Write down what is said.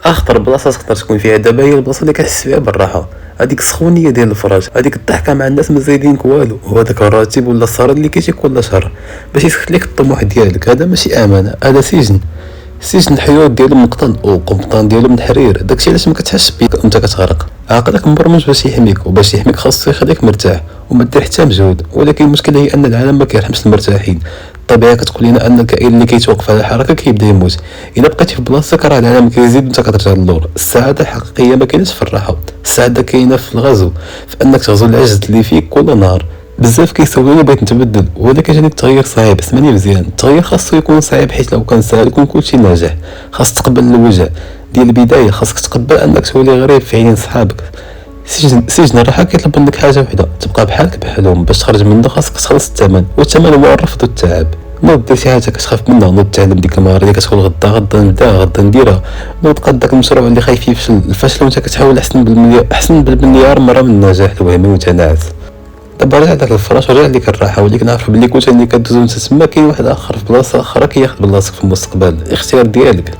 اخطر بلاصه تقدر تكون فيها دابا هي البلاصه اللي كتحس فيها بالراحه، هذيك السخونيه ديال الفراش، هذيك الضحكه مع الناس ما زايدينك والو، وهذاك الراتب ولا الصرا اللي كيجي كل شهر باش يسكت لك الطموح ديالك. هذا ماشي امانه، هذا سجن. سجن الحيوط ديالو مقطن وقمطان ديالو من الحرير. داكشي علاش ما كتحسش بيك وانت كتغرق. عقلك مبرمج باش يحميك، وباش يحميك خاصو يخليك مرتاح وما دير حتى مجهود. ولكن المشكله هي ان العالم ما كيرحمش المرتاحين. الطبيعه كتقول لنا ان الكائن اللي كيتوقف على الحركه كيبدا يموت. الا بقيتي في بلاصتك راه العالم كيزيد وانت كترجع للور. السعاده الحقيقيه ما كايناش في الراحه، السعاده كاينه في الغزو، في انك تغزو العجز اللي فيك كل نهار. بزاف كيسولوني بغيت نتبدل، ولكن جاني التغيير صعيب. اسمعني مزيان، التغيير خاصو يكون صعيب، حيت لو كان ساهل يكون كلشي ناجح. خاص تقبل الوجع ديال البدايه، خاصك تقبل انك تولي غريب في عينين صحابك. سجن الراحه كيطلب منك حاجه وحده، تبقى بحالك بحالهم. باش تخرج منه خاصك تخلص الثمن، والثمن هو الرفض والتعب. نوض دير شي حاجه كتخاف منها، نوض تعلم ديك المهاره اللي كتقول غدا نبدا غدا نديرها. نوض قاد داك المشروع اللي خايف يفشل. الفشل وانت كتحاول احسن بالمليار مره من النجاح الوهمي وانت ناعس. دابا رجع داك الفراش ورجع ليك الراحه، ولكن عارف بلي كنت اللي كدوز وانت تما كاين واحد اخر في بلاصه اخرى كياخذ بلاصتك في المستقبل. الاختيار ديالك.